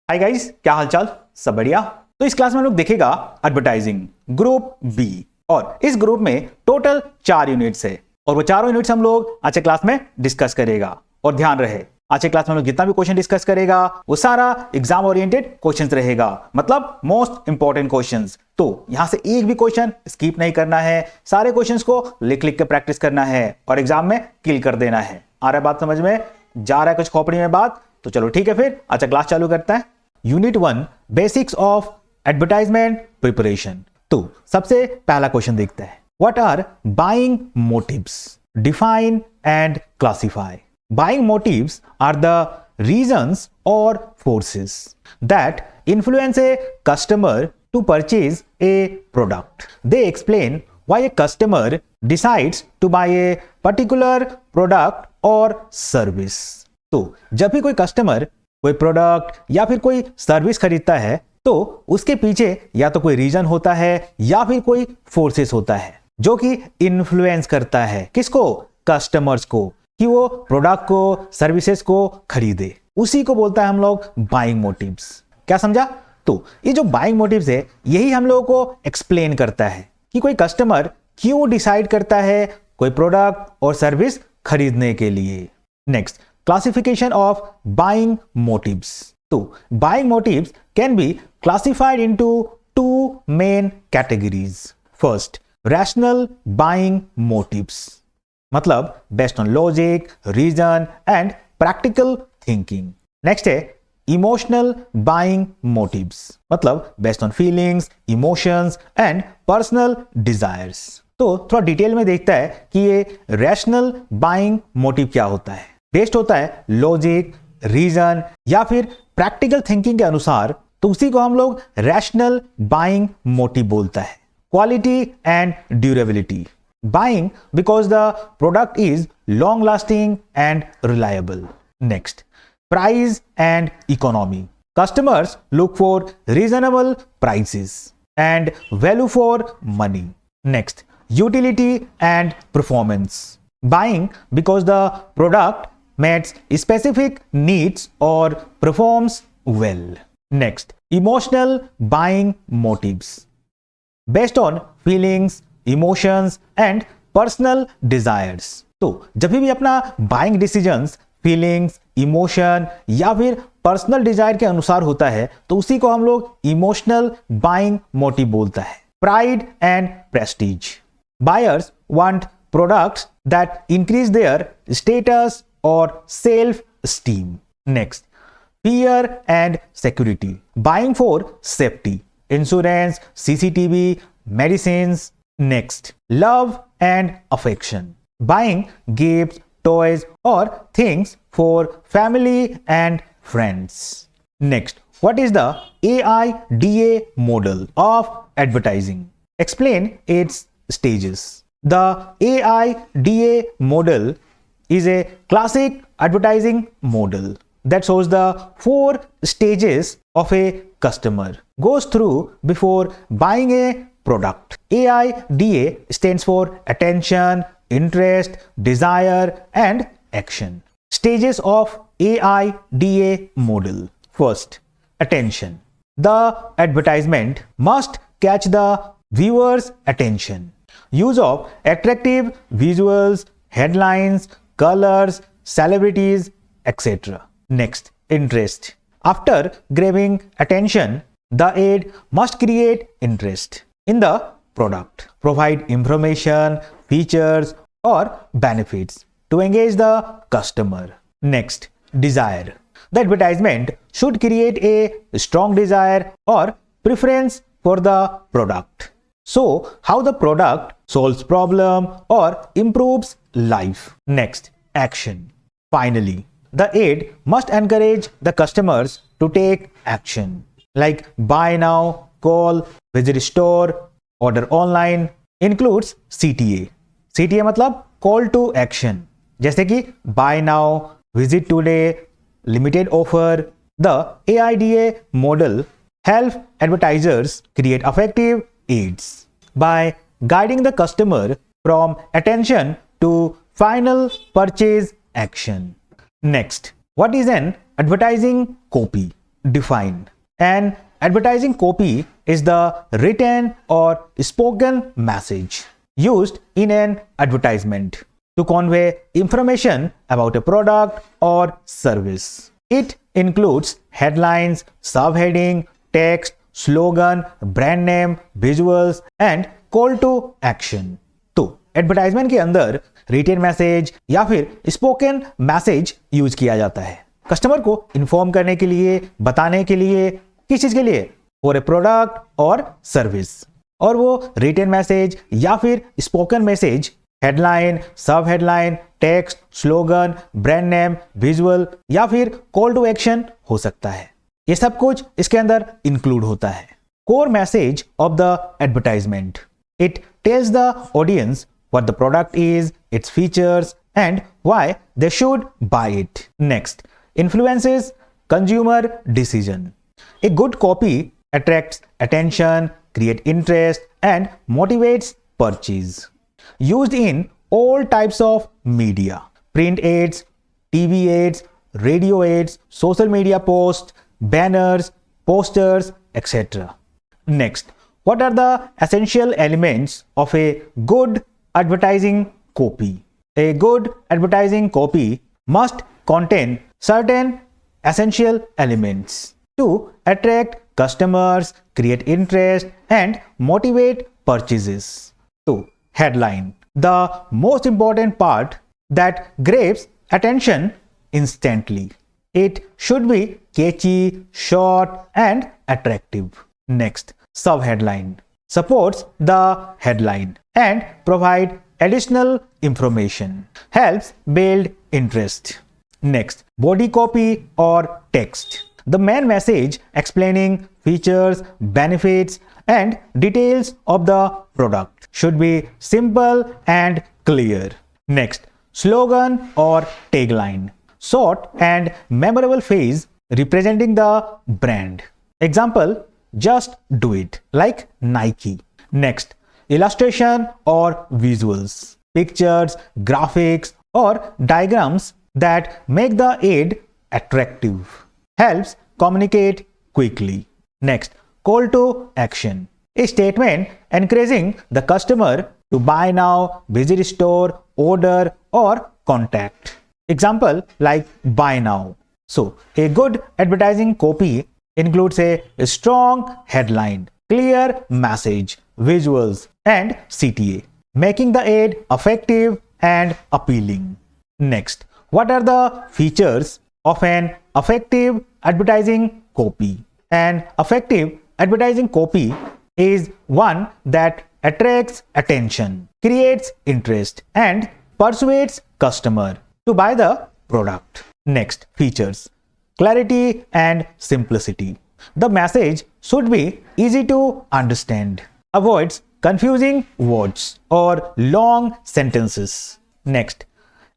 Hi guys, क्या हालचाल? सब बढ़िया। तो इस क्लास में हम लोग देखेगा एडवर्टाइजिंग ग्रुप बी, और इस ग्रुप में टोटल 4 यूनिट्स है और वो चारों यूनिट्स हम लोग आज के क्लास में डिस्कस करेगा। और ध्यान रहे, आज के क्लास में हम लोग जितना भी क्वेश्चन डिस्कस करेगा वो सारा एग्जाम ओरिएंटेड क्वेश्चंस रहेगा, मतलब मोस्ट इंपॉर्टेंट क्वेश्चंस। तो यहां से एक भी क्वेश्चन स्किप नहीं करना है, सारे क्वेश्चंस को लिख लिख के प्रैक्टिस करना है और एग्जाम में किल कर देना है। आ रहा है बात समझ में? जा रहा है कुछ खोपड़ी में बात? तो चलो ठीक है, फिर अच्छा क्लास चालू करता है। Unit 1 basics of advertisement preparation. तो सबसे पहला क्वेश्चन देखते हैं, what are buying motives? Define and classify. Buying motives are the reasons और forces that influence a customer to purchase a product. They explain why a customer decides to buy a particular product or service। तो जब भी कोई customer कोई product या फिर कोई service खरीदता है तो उसके पीछे या तो कोई रीजन होता है या फिर कोई फोर्सेस होता है जो कि इन्फ्लुएंस करता है किसको? कस्टमर्स को, कि वो प्रोडक्ट को, सर्विसेज को खरीदे। उसी को बोलता है हम लोग बाइंग मोटिव्स। क्या समझा? तो ये जो बाइंग मोटिव्स है यही हम लोगों को एक्सप्लेन करता है कि कोई कस्टमर क्यों डिसाइड करता है कोई प्रोडक्ट और सर्विस खरीदने के लिए। Next, classification of buying motives. तो buying motives can be classified into 2 main categories. First, rational buying motives, मतलब based on logic, reason and practical thinking. Next है इमोशनल बाइंग मोटिव्स, मतलब based on feelings, emotions and personal desires. तो थोड़ा detail में देखता है कि ये रैशनल बाइंग मोटिव क्या होता है। बेस्ड होता है लॉजिक, रीजन या फिर प्रैक्टिकल थिंकिंग के अनुसार, तो उसी को हम लोग रैशनल बाइंग मोटिव बोलता है। Quality and durability, buying because the product is long lasting and reliable. Next, price and economy, customers look for reasonable prices and value for money. Next, utility and performance, buying because the product meets specific needs or performs well. Next, emotional buying motives, based on feelings, emotions and personal desires। तो जब भी अपना buying decisions feelings, emotion या फिर personal Dzire के अनुसार होता है तो उसी को हम लोग इमोशनल बाइंग मोटिव बोलता है। Pride and prestige, buyers want products that increase their status और self esteem. Next, fear and security, buying for safety, insurance, CCTV, medicines. Next, love and affection, buying gifts, toys or things for family and friends. Next, what is the AIDA model of advertising? Explain its stages. The AIDA model is a classic advertising model that shows the 4 stages of a customer goes through before buying a product. AIDA stands for attention, interest, desire and action. Stages of AIDA model. First, attention. The advertisement must catch the viewer's attention. Use of attractive visuals, headlines, colors, celebrities, etc. Next, interest. After grabbing attention, the ad must create interest in the product, provide information, features or benefits to engage the customer. Next, desire. The advertisement should create a strong desire or preference for the product. So, how the product solves problem or improves life. Next, action. Finally, the ad must encourage the customers to take action, like buy now, call, visit store, order online. Includes CTA. CTA मतलब call to action, जैसे कि buy now, visit today, limited offer. The AIDA model help advertisers create effective ads by guiding the customer from attention to final purchase action. Next, what is an advertising copy? define. An advertising copy is the written or spoken message used in an advertisement to convey information about a product or service. It includes headlines, subheading, text, slogan, brand name, visuals and call to action. तो advertisement के अंदर retain message या फिर spoken message use किया जाता है customer को inform करने के लिए, बताने के लिए, किस चीज के लिए, फॉर ए प्रोडक्ट और सर्विस। और वो रिटेन मैसेज या फिर स्पोकन मैसेज हेडलाइन, सब headline, text, slogan, brand name, visual या फिर कॉल टू एक्शन हो सकता है। ये सब कुछ इसके अंदर इंक्लूड होता है। Core message of the advertisement, it tells the audience what the product is, its features and why they should buy it. Next, influences consumer decision. A good copy attracts attention, creates interest and motivates purchase. Used in all types of media, print ads, TV ads, radio ads, social media posts, banners, posters, etc. Next, what are the essential elements of a good advertising copy? A good advertising copy must contain certain essential elements to attract customers, create interest and motivate purchases. 2. Headline, the most important part that grabs attention instantly. It should be catchy, short and attractive. Next, subheadline, supports the headline and provide additional information, helps build interest. Next, body copy or text, the main message explaining features, benefits and details of the product should be simple and clear. Next, slogan or tagline, short and memorable phrase representing the brand. Example, just do it, like Nike. Next, illustration or visuals, pictures, graphics or diagrams that make the ad attractive, helps communicate quickly. Next, call to action, a statement encouraging the customer to buy now, visit store, order or contact. Example, like buy now. So, a good advertising copy includes a strong headline, clear message, visuals and CTA, making the ad effective and appealing. Next, what are the features of an effective advertising copy? An effective advertising copy is one that attracts attention, creates interest and persuades customer to buy the product. Next, features, clarity and simplicity. The message should be easy to understand, avoids confusing words or long sentences. Next,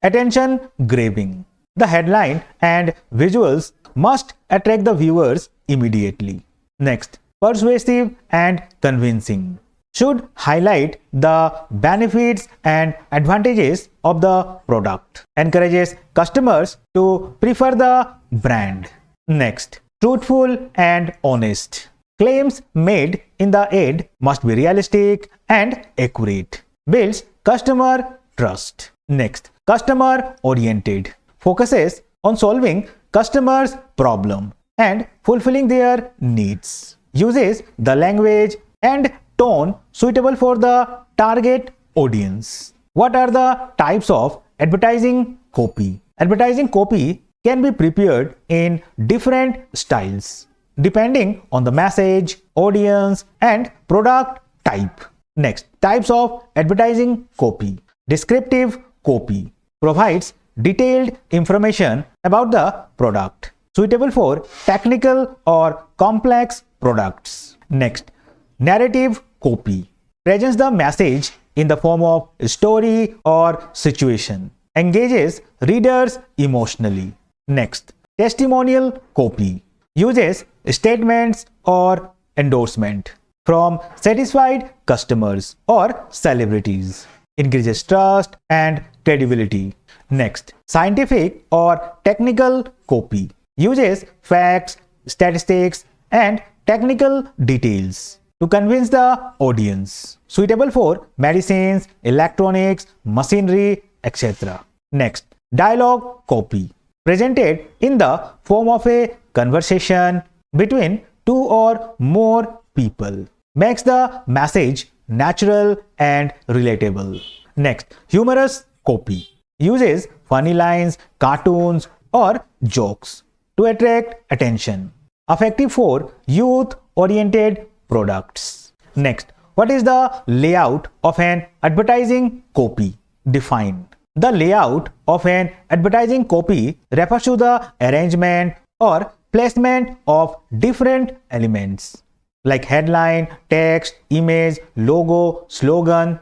attention grabbing. The headline and visuals must attract the viewers immediately. Next, persuasive and convincing. Should highlight the benefits and advantages of the product, encourages customers to prefer the brand. Next, truthful and honest. Claims made in the ad must be realistic and accurate, builds customer trust. Next, customer oriented, focuses on solving customers' problem and fulfilling their needs, uses the language and tone suitable for the target audience. What are the types of advertising copy? Advertising copy can be prepared in different styles depending on the message, audience and product type. Next, types of advertising copy. Descriptive copy provides detailed information about the product, suitable for technical or complex products. Next, narrative copy presents the message in the form of a story or situation, engages readers emotionally. Next, testimonial copy uses statements or endorsement from satisfied customers or celebrities, increases trust and credibility. Next, scientific or technical copy uses facts, statistics, and technical details to convince the audience. Suitable for medicines, electronics, machinery, etc. Next, dialogue copy. Presented in the form of a conversation between two or more people. Makes the message natural and relatable. Next, humorous copy. Uses funny lines, cartoons, or jokes to attract attention. Effective for youth-oriented products. Next, what is the layout of an advertising copy? Define. The layout of an advertising copy refers to the arrangement or placement of different elements like headline, text, image, logo, slogan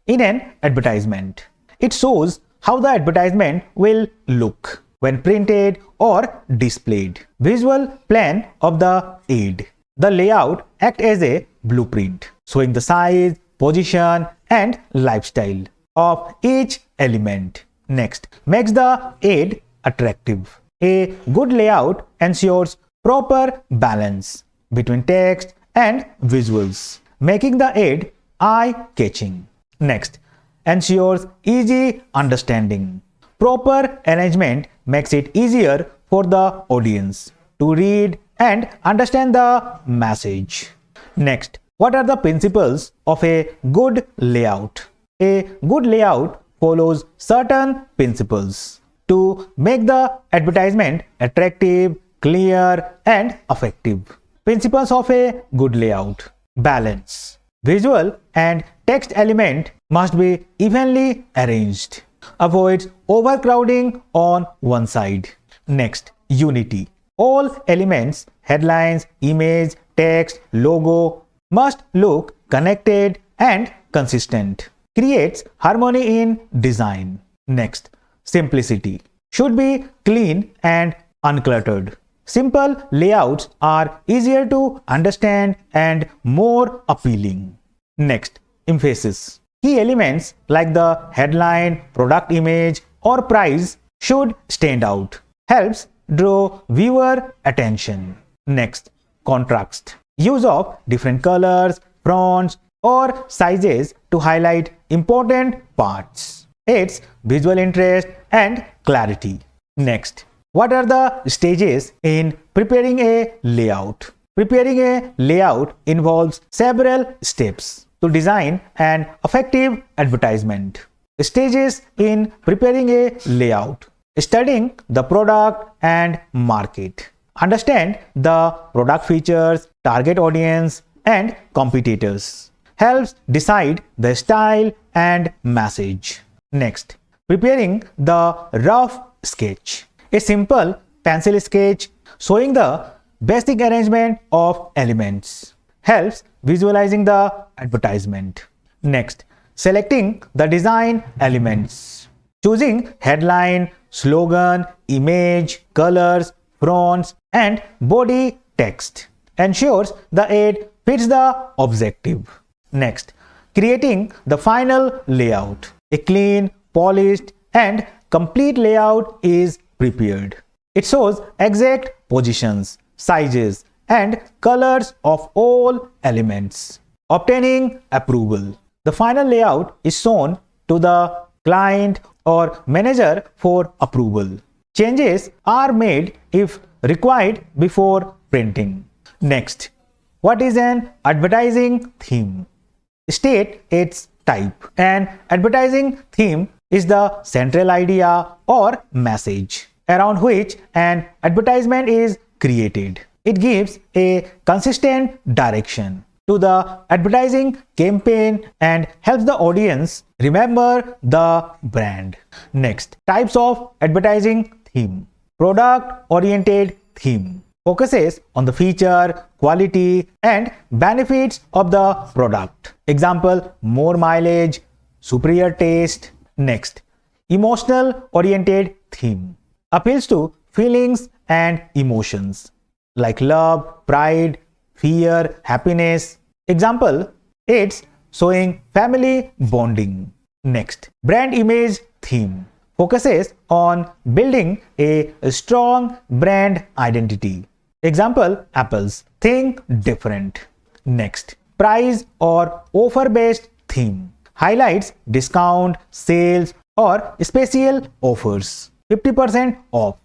in an advertisement. It shows how the advertisement will look when printed or displayed. Visual plan of the ad. The layout acts as a blueprint, showing the size, position, and lifestyle of each element. Next, makes the ad attractive. A good layout ensures proper balance between text and visuals, making the ad eye-catching. Next, ensures easy understanding. Proper arrangement makes it easier for the audience to read and understand the message. Next, what are the principles of a good layout? A good layout follows certain principles to make the advertisement attractive, clear, and effective. Principles of a good layout. Balance. Visual and text element must be evenly arranged. Avoids overcrowding on one side. Next, unity. All elements, headlines, image, text, logo must look connected and consistent. Creates harmony in design. Next, simplicity. Should be clean and uncluttered. Simple layouts are easier to understand and more appealing. Next, emphasis. Key elements like the headline, product image, or price should stand out. Helps draw viewer attention. Next, contrast. Use of different colors, fonts, or sizes to highlight important parts. Aids visual interest and clarity. Next, what are the stages in preparing a layout? Preparing a layout involves several steps to design an effective advertisement. Stages in preparing a layout. Studying the product and market. Understand the product features, target audience, and competitors. Helps decide the style and message. Next, preparing the rough sketch. A simple pencil sketch showing the basic arrangement of elements. Helps visualizing the advertisement. Next, selecting the design elements. Choosing headline, slogan, image, colors, fonts, and body text ensures the ad fits the objective. Next, creating the final layout. A clean, polished, and complete layout is prepared. It shows exact positions, sizes, and colors of all elements. Obtaining approval. The final layout is shown to the client or manager for approval. Changes are made if required before printing. Next, what is an advertising theme? State its type. An advertising theme is the central idea or message around which an advertisement is created. It gives a consistent direction to the advertising campaign and helps the audience remember the brand. Next, types of advertising theme. Product-oriented theme focuses on the feature, quality, and benefits of the product. Example, more mileage, superior taste. Next, emotional-oriented theme appeals to feelings and emotions like love, pride, fear, happiness. Example, it's showing family bonding. Next, brand image theme focuses on building a strong brand identity Example, apples. Think different. Next, price or offer based theme. Highlights discount, sales or special offers. 50% off.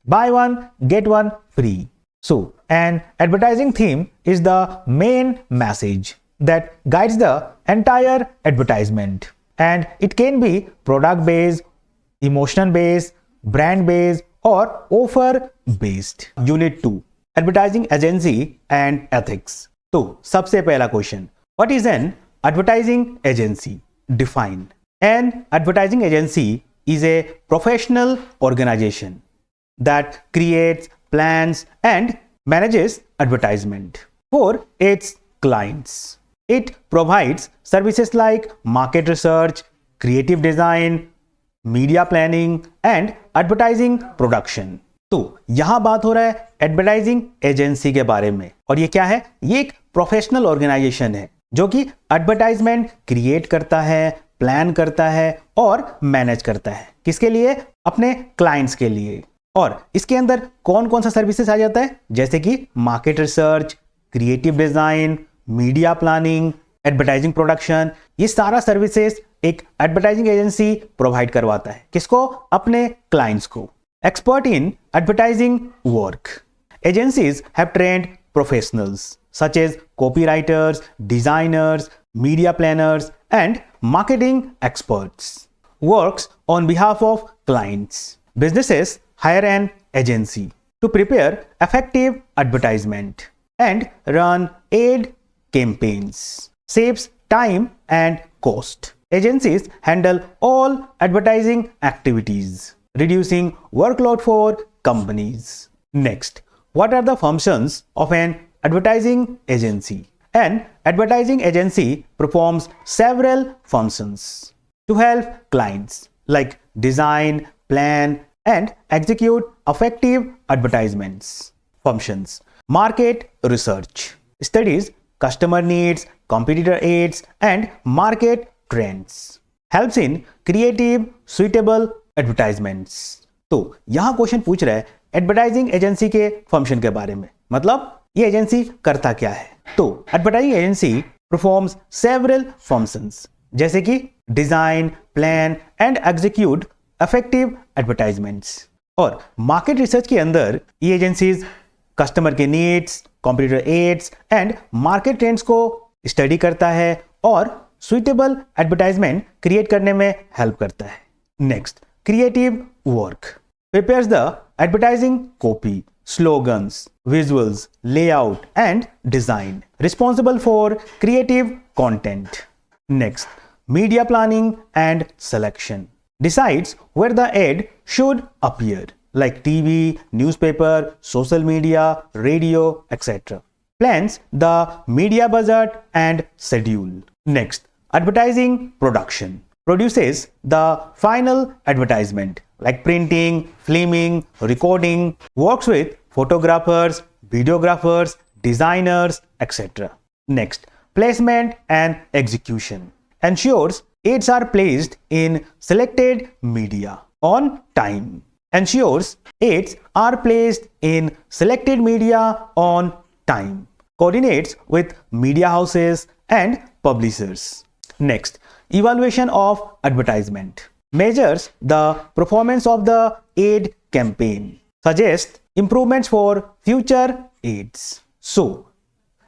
Buy one, get one free. So, an advertising theme is the main message that guides the entire advertisement. And it can be product based, emotion based, brand based or offer based. Unit 2, Advertising Agency and Ethics. तो सबसे पहला question, what is an advertising agency? Define. An advertising agency is a professional organization that creates, plans and manages advertisement for its clients. It provides services like market research, creative design, media planning and advertising production. तो यहां बात हो रहा है advertising agency के बारे में, और ये क्या है? ये एक प्रोफेशनल ऑर्गेनाइजेशन है जो कि एडवर्टाइजमेंट क्रिएट करता है, प्लान करता है और मैनेज करता है। किसके लिए? अपने क्लाइंट्स के लिए। और इसके अंदर कौन कौन सा सर्विसेज आ जाता है? जैसे कि market research, creative design, media planning, advertising production. ये सारा सर्विसेज एक एडवर्टाइजिंग एजेंसी प्रोवाइड करवाता है। किसको? अपने क्लाइंट्स को। Expert in advertising work. Agencies have trained professionals such as copywriters, designers, media planners, and marketing experts. Works on behalf of clients. Businesses hire an agency to prepare effective advertisement and run ad campaigns. Saves time and cost. Agencies handle all advertising activities, reducing workload for companies. Next, what are the functions of an advertising agency? An advertising agency performs several functions to help clients like design, plan, and execute effective advertisements. Functions: market research, studies customer needs, competitor aids, and market trends. Helps in creative, suitable advertisements. तो यहां question पूछ रहा है advertising agency के function के बारे में, मतलब ये एजेंसी करता क्या है। तो advertising agency performs several functions जैसे कि design, plan and execute effective advertisements. और मार्केट रिसर्च के अंदर ये एजेंसीज कस्टमर के needs, competitor ads and market trends को स्टडी करता है और सुइटेबल एडवर्टाइजमेंट क्रिएट करने में हेल्प करता है। Next, creative work. Prepares the advertising copy, slogans, visuals, layout and design. Responsible for creative content. Next, media planning and selection. Decides where the ad should appear like TV, newspaper, social media, radio, etc. Plans the media budget and schedule. Next, advertising production. Produces the final advertisement like printing, filming, recording, works with photographers, videographers, designers, etc. Next, placement and execution. Ensures ads are placed in selected media on time. Ensures ads are placed in selected media on time. Coordinates with media houses and publishers. Next, evaluation of advertisement. Measures the performance of the ad campaign. Suggests improvements for future ads. So,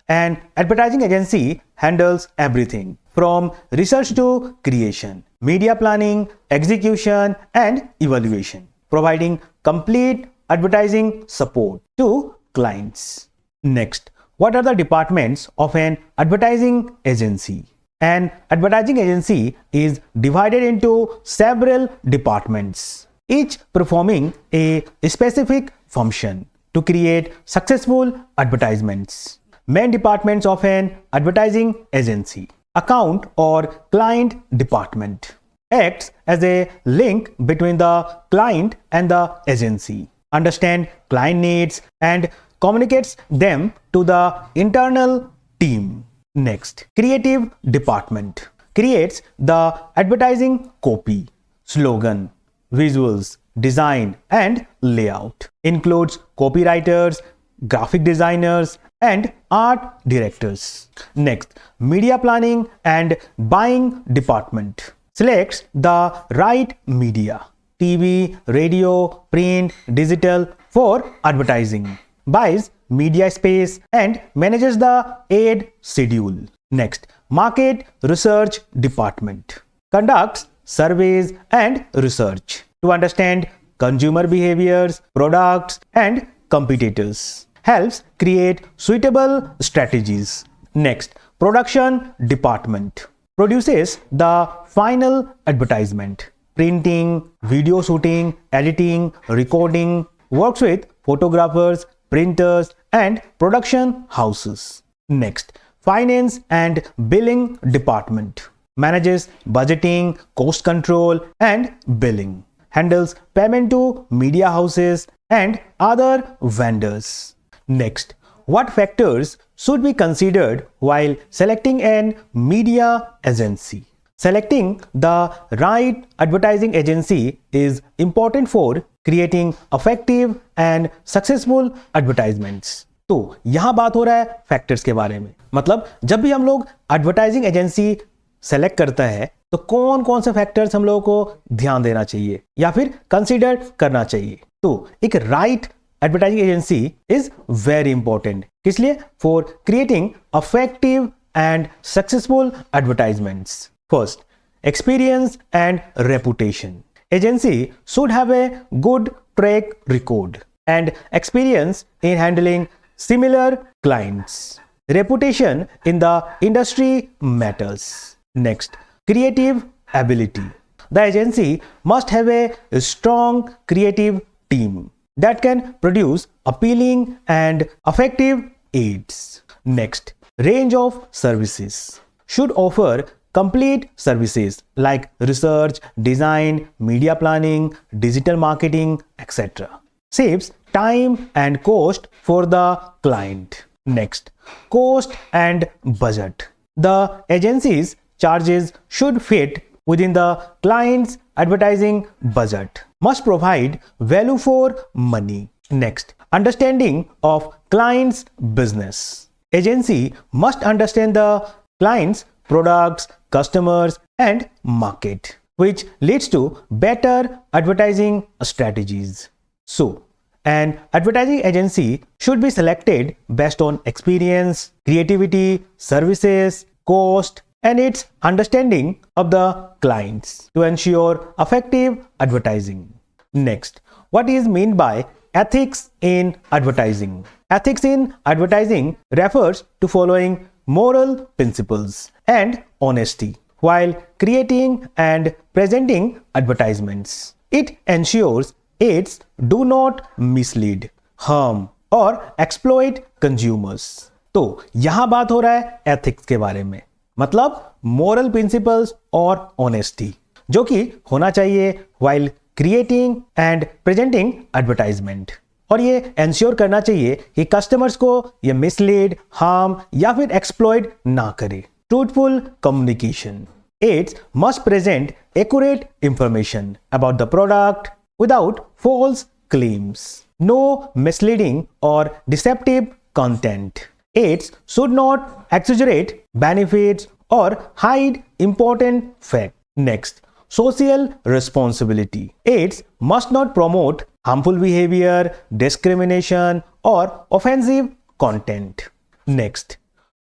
an advertising agency handles everything from research to creation, media planning, execution, and evaluation, providing complete advertising support to clients. Next, what are the departments of an advertising agency? An advertising agency is divided into several departments, each performing a specific function to create successful advertisements. Main departments of an advertising agency: account or client department acts as a link between the client and the agency, understand client needs and communicates them to the internal team. Next, creative department creates the advertising copy, slogan, visuals, design and layout. Includes copywriters, graphic designers, and art directors. Next, media planning and buying department selects the right media, TV, radio, print, digital for advertising, buys media space and manages the ad schedule. Next, market research department conducts surveys and research to understand consumer behaviors, products, and competitors. Helps create suitable strategies. Next, production department produces the final advertisement, printing, video shooting, editing, recording, works with photographers, printers, and production houses. Next, finance and billing department manages budgeting, cost control, and billing, handles payment to media houses and other vendors. Next, what factors should be considered while selecting an media agency? Selecting the right advertising agency is important for creating effective and successful advertisements. तो यहां बात हो रहा है factors के बारे में, मतलब जब भी हम लोग एडवर्टाइजिंग एजेंसी सेलेक्ट करता है तो कौन कौन से फैक्टर्स हम लोगों को ध्यान देना चाहिए या फिर कंसीडर करना चाहिए. तो एक right advertising agency is very important. किस लिए? For creating effective and successful advertisements. First, experience and reputation. Agency should have a good track record and experience in handling similar clients. Reputation in the industry matters. Next, creative ability. The agency must have a strong creative team that can produce appealing and effective ads. Next, range of services. Should offer complete services like research, design, media planning, digital marketing, etc. Saves time and cost for the client. Next, cost and budget. The agency's charges should fit within the client's advertising budget. Must provide value for money. Next, understanding of client's business. Agency must understand the client's products, customers, and market, which leads to better advertising strategies. So, an advertising agency should be selected based on experience, creativity, services, cost, and its understanding of the clients to ensure effective advertising. Next, what is meant by ethics in advertising? Ethics in advertising refers to following moral principles and honesty while creating and presenting advertisements. It ensures ads do not mislead, harm or exploit consumers. तो यहां बात हो रहा है ethics के बारे में, मतलब मोरल प्रिंसिपल्स और ऑनेस्टी जो कि होना चाहिए while creating and presenting advertisement. और ये एंश्योर करना चाहिए कि कस्टमर्स को ये मिसलीड, हार्म या फिर एक्सप्लॉइट ना करे. Truthful communication. Ads must present accurate information about the product without false claims. No misleading or deceptive content. Ads should not exaggerate benefits or hide important facts. Next, social responsibility. Ads must not promote harmful behavior, discrimination, or offensive content. Next,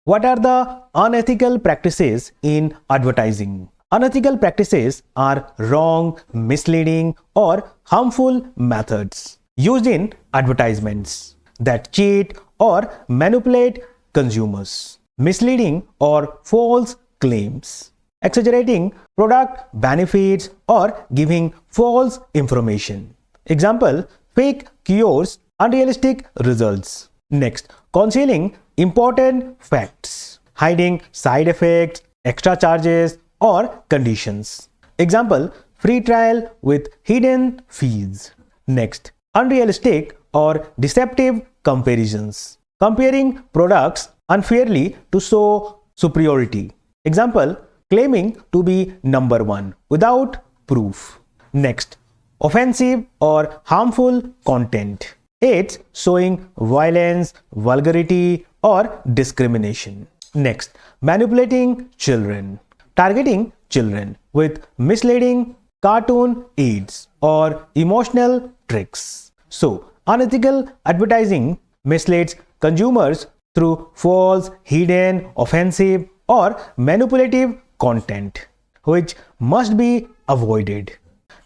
what are the unethical practices in advertising? Unethical practices are wrong, misleading, or harmful methods used in advertisements that cheat or manipulate consumers. Misleading or false claims, exaggerating product benefits, or giving false information. Example, fake cures, unrealistic results. Next, concealing important facts, hiding side effects, extra charges, or conditions. Example, free trial with hidden fees. Next, unrealistic or deceptive comparisons, comparing products unfairly to show superiority. Example, claiming to be number one without proof. Next, offensive or harmful content. Ads showing violence, vulgarity, or discrimination. Next, manipulating children. Targeting children with misleading cartoon ads or emotional tricks. So, unethical advertising misleads consumers through false, hidden, offensive, or manipulative content, which must be avoided.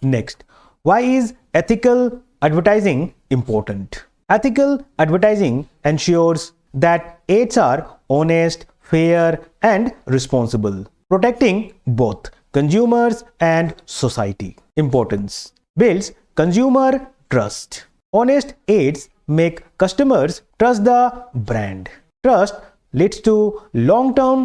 Next, why is ethical advertising important? Ethical advertising ensures that ads are honest, fair, and responsible, protecting both consumers and society. Importance: builds consumer trust. Honest ads make customers trust the brand. Trust leads to long-term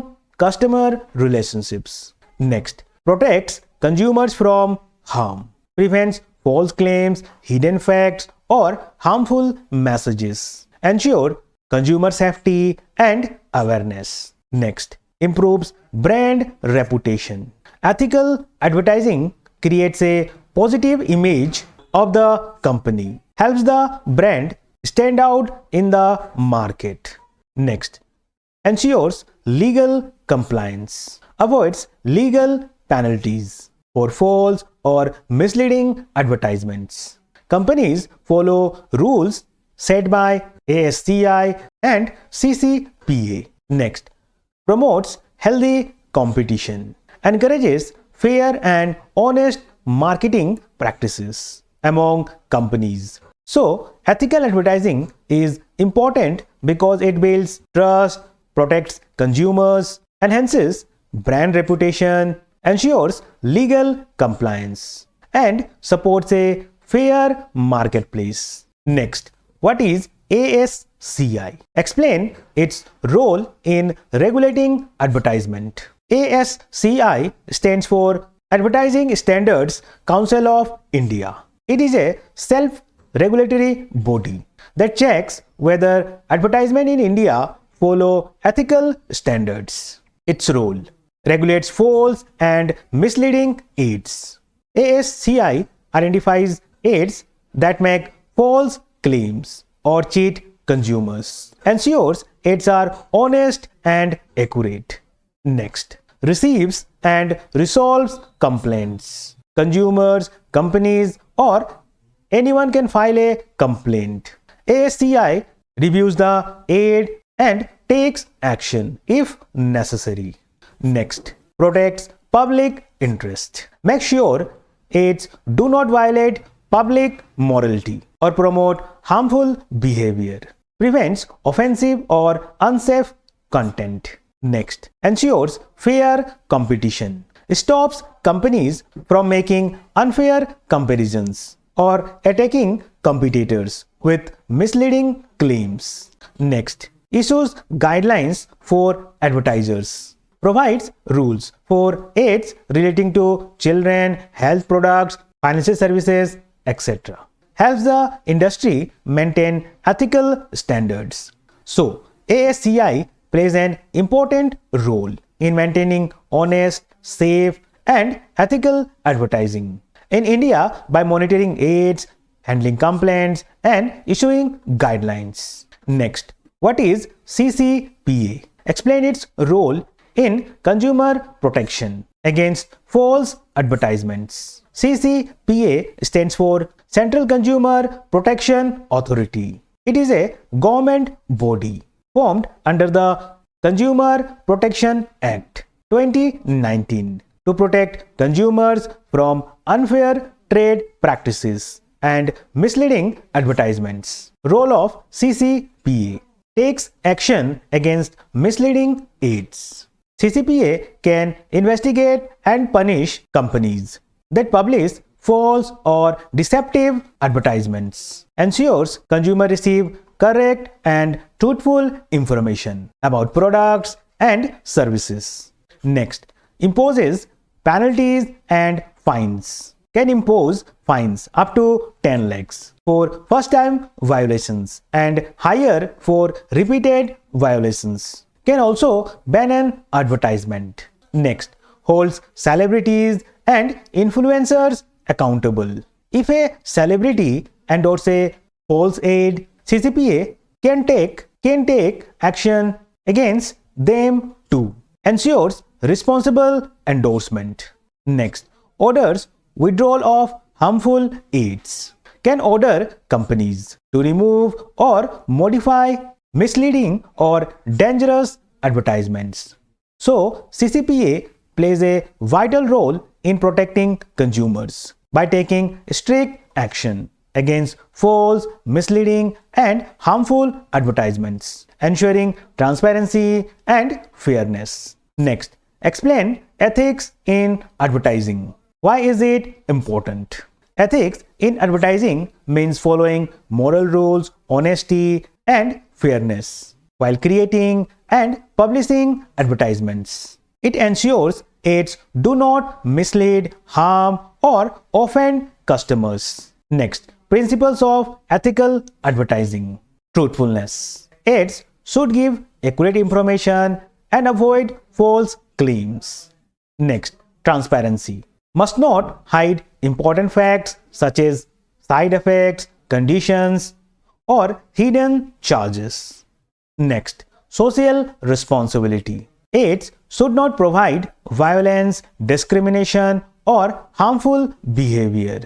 customer relationships. Next, protects consumers from harm. Prevents false claims, hidden facts, or harmful messages. Ensure consumer safety and awareness. Next, improves brand reputation. Ethical advertising creates a positive image of the company, helps the brand stand out in the market. Next, ensures legal compliance, avoids legal penalties for false or misleading advertisements. Companies follow rules set by ASCI and CCPA. Next, promotes healthy competition, encourages fair and honest marketing practices among companies. So, ethical advertising is important because it builds trust, protects consumers, enhances brand reputation, ensures legal compliance, and supports a fair marketplace. Next, what is ASCI? Explain its role in regulating advertisement. ASCI stands for Advertising Standards Council of India. It is a self-regulatory body that checks whether advertisement in India follow ethical standards. Its role: regulates false and misleading ads. ASCI identifies ads that make false claims or cheat consumers, ensures ads are honest and accurate. Next, receives and resolves complaints. Consumers, companies, or anyone can file a complaint. ASCI reviews the ad and takes action if necessary. Next, protects public interest. Make sure ads do not violate public morality or promote harmful behavior. Prevents offensive or unsafe content. Next, ensures fair competition. Stops companies from making unfair comparisons or attacking competitors with misleading claims. Next, issues guidelines for advertisers. Provides rules for ads relating to children, health products, financial services, etc. Helps the industry maintain ethical standards. So, ASCI plays an important role in maintaining honest, safe, and ethical advertising in India by monitoring ads, handling complaints, and issuing guidelines. Next, what is CCPA? Explain its role in consumer protection against false advertisements. CCPA stands for Central Consumer Protection Authority. It is a government body formed under the Consumer Protection Act 2019 to protect consumers from unfair trade practices and misleading advertisements. Role of CCPA: takes action against misleading ads. CCPA can investigate and punish companies that publish false or deceptive advertisements, ensures consumers receive correct and truthful information about products and services. Next, imposes penalties and fines. Can impose fines up to 10 lakhs for first-time violations and higher for repeated violations. Can also ban an advertisement. Next, holds celebrities and influencers accountable. If a celebrity endorses a false aid, CCPA can take action against them too. Ensures responsible endorsement. Next, orders withdrawal of harmful aids. Can order companies to remove or modify misleading or dangerous advertisements. So, CCPA plays a vital role in protecting consumers by taking strict action against false, misleading, and harmful advertisements, ensuring transparency and fairness. Next, explain ethics in advertising. Why is it important? Ethics in advertising means following moral rules, honesty, and fairness while creating and publishing advertisements. It ensures ads do not mislead, harm, or offend customers. Next, principles of ethical advertising. Truthfulness. Ads should give accurate information and avoid false claims. Next, transparency. Must not hide important facts such as side effects, conditions, or hidden charges. Next, social responsibility. Ads should not provide violence, discrimination, or harmful behavior.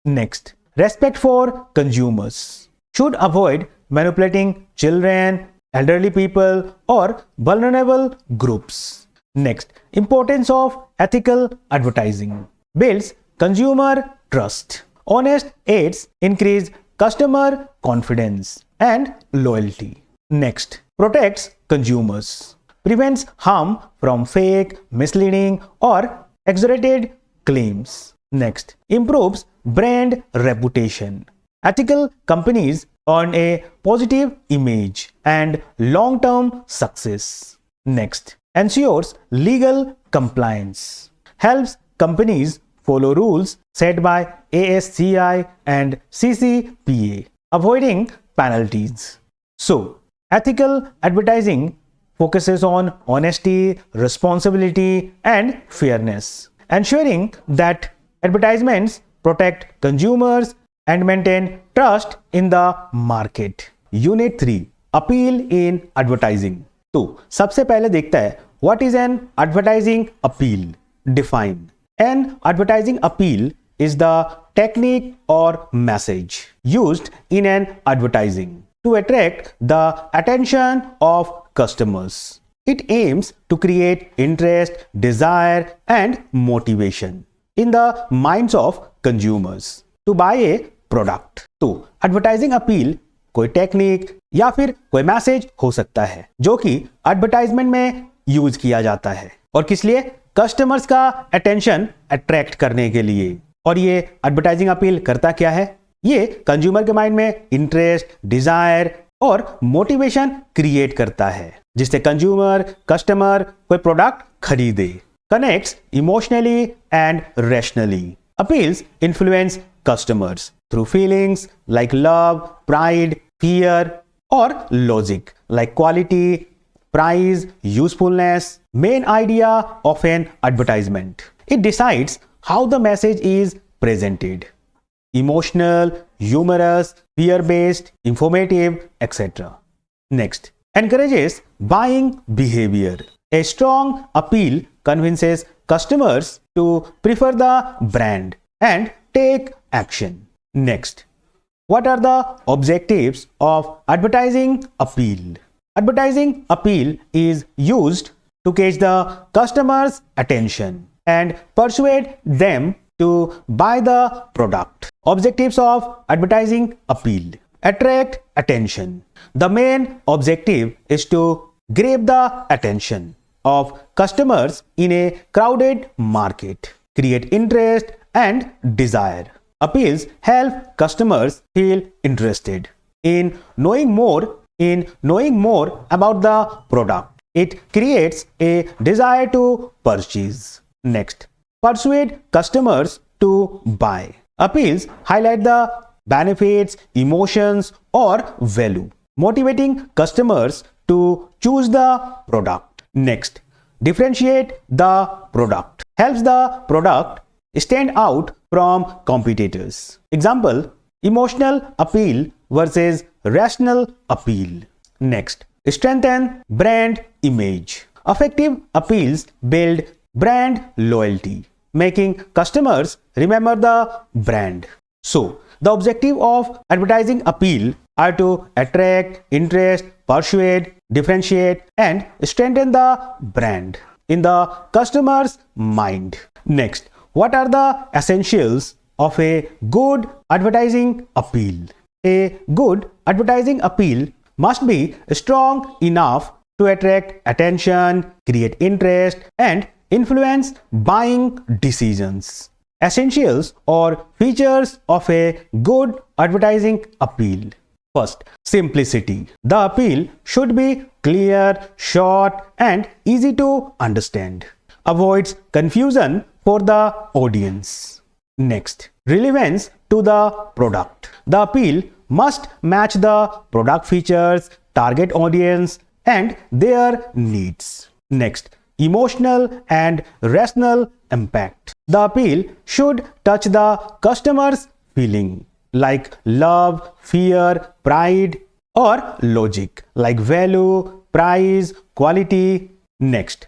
Next, respect for consumers. Should avoid manipulating children, elderly people, or vulnerable groups. Next, importance of ethical advertising. Builds consumer trust. Honest ads increase customer confidence and loyalty. Next, protects consumers. Prevents harm from fake, misleading, or exaggerated claims. Next, improves brand reputation. Ethical companies earn a positive image and long-term success. Next, ensures legal compliance. Helps companies follow rules set by ASCI and CCPA, avoiding penalties. So, ethical advertising focuses on honesty, responsibility, and fairness, ensuring that advertisements protect consumers and maintain trust in the market. Unit 3, Appeal in Advertising. तो सबसे पहले देखता है What is an advertising appeal? Define. An advertising appeal is the technique or message used in an advertising to attract the attention of customers. It aims to create interest, desire, and motivation in the minds of consumers to buy a product. तो advertising appeal कोई technique या फिर कोई message हो सकता है जो कि एडवर्टाइजमेंट में यूज किया जाता है और किस लिए? कस्टमर्स का अटेंशन अट्रैक्ट करने के लिए। और ये एडवर्टाइजिंग अपील करता क्या है? ये कंज्यूमर के माइंड में इंटरेस्ट, डिजायर और मोटिवेशन क्रिएट करता है जिससे कंज्यूमर, कस्टमर कोई प्रोडक्ट खरीदे। Connects emotionally and rationally. Appeals influence customers through feelings like love, pride, fear, or logic like quality, price, usefulness. Main idea of an advertisement. It decides how the message is presented. Emotional, humorous, fear-based, informative, etc. Next, encourages buying behavior. A strong appeal convinces customers to prefer the brand and take action. Next, what are the objectives of advertising appeal? Advertising appeal is used to catch the customer's attention and persuade them to buy the product. Objectives of advertising appeal: attract attention. The main objective is to grab the attention of customers in a crowded market, create interest and desire. Appeals help customers feel interested in knowing more about the product. It creates a desire to purchase. Next, persuade customers to buy. Appeals highlight the benefits, emotions, or value, motivating customers to choose the product. Next, differentiate the product. Helps the product stand out from competitors. Example, emotional appeal versus rational appeal. Next, strengthen brand image. Effective appeals build brand loyalty, making customers remember the brand. So, the objective of advertising appeal are to attract, interest, persuade, differentiate, and strengthen the brand in the customer's mind. Next, what are the essentials of a good advertising appeal? A good advertising appeal must be strong enough to attract attention, create interest, and influence buying decisions. Essentials or features of a good advertising appeal. First, simplicity. The appeal should be clear, short, and easy to understand. Avoids confusion for the audience. Next, relevance to the product. The appeal must match the product features, target audience, and their needs. Next, emotional and rational impact. The appeal should touch the customer's feeling like love, fear, pride, or logic like value, price, quality. Next,